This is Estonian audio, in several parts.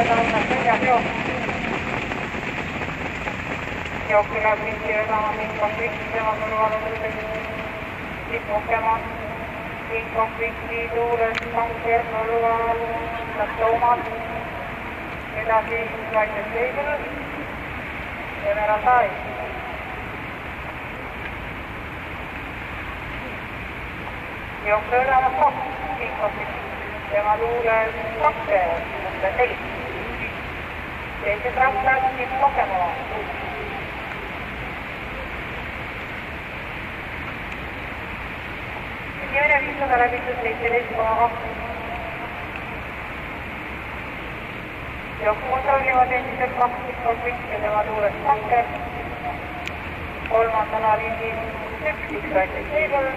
vedanud seljaseos. Jooki läheb ringi vedama konflikti tema kõrvalõududeks. Pokemon, konflikti tuures, Kanker, Nõluvaal, Toomas, edasi Vaikselt Seigul ja Meratai. Jookse ülemas kaks, konflikti, tema tuures Kanker, 4. Teised rattad, Pokemon. Esimene 500 läbitud 17,2. Jooksu kontrollivad endiselt 2 konflikti tema tuures Kanker. Kolmandana lindis 1 Vaikselt Seigul.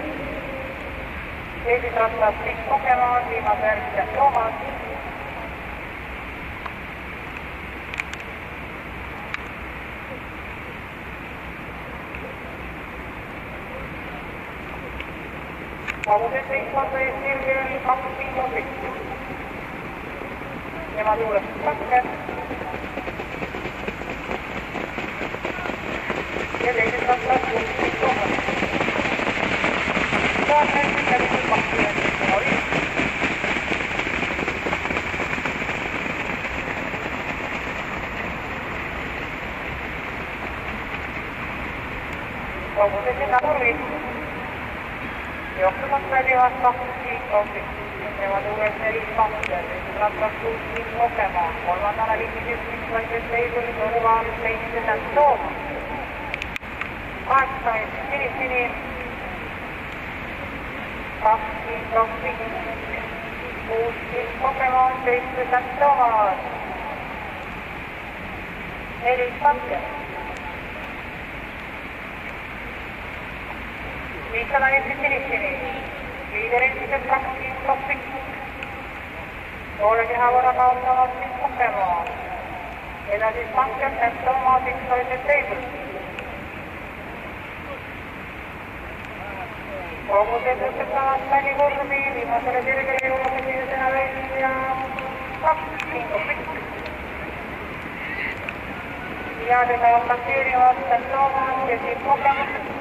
Teised rattad Pokemon, viimase järgmised Toomas. Kogudes 5 korda Sirgel 2 konflikti. Tema tuures Kanker. Ja teised rattad Toomas. Saarmeelselt läbitud 20. Kogudes seda turvid. Jooksu kontrollivad 2 konflikti. Tema tuures 4 Kanker. Teised rattad 6 Pokemon. Kolmandana lindis 1 Vaikselt Seigul, Nõluvaal, teised Toomas. 8 Sinisini. 2 konflikti. 6 Pokemon, teised Toomas. 4 Kanker. 500 Sinisini. Liider endiselt 2 konflikti. Poole keha võrra kaotavad Pokemon. Edasi Kanker, Toomas, 1 Vaikselt Seigul. Kogudes õpetavad välikurvi, viimasele Sirgele jõuab esimesena välja 2 konflikti. Ja teda passeerivad Toomas ja Pokemon.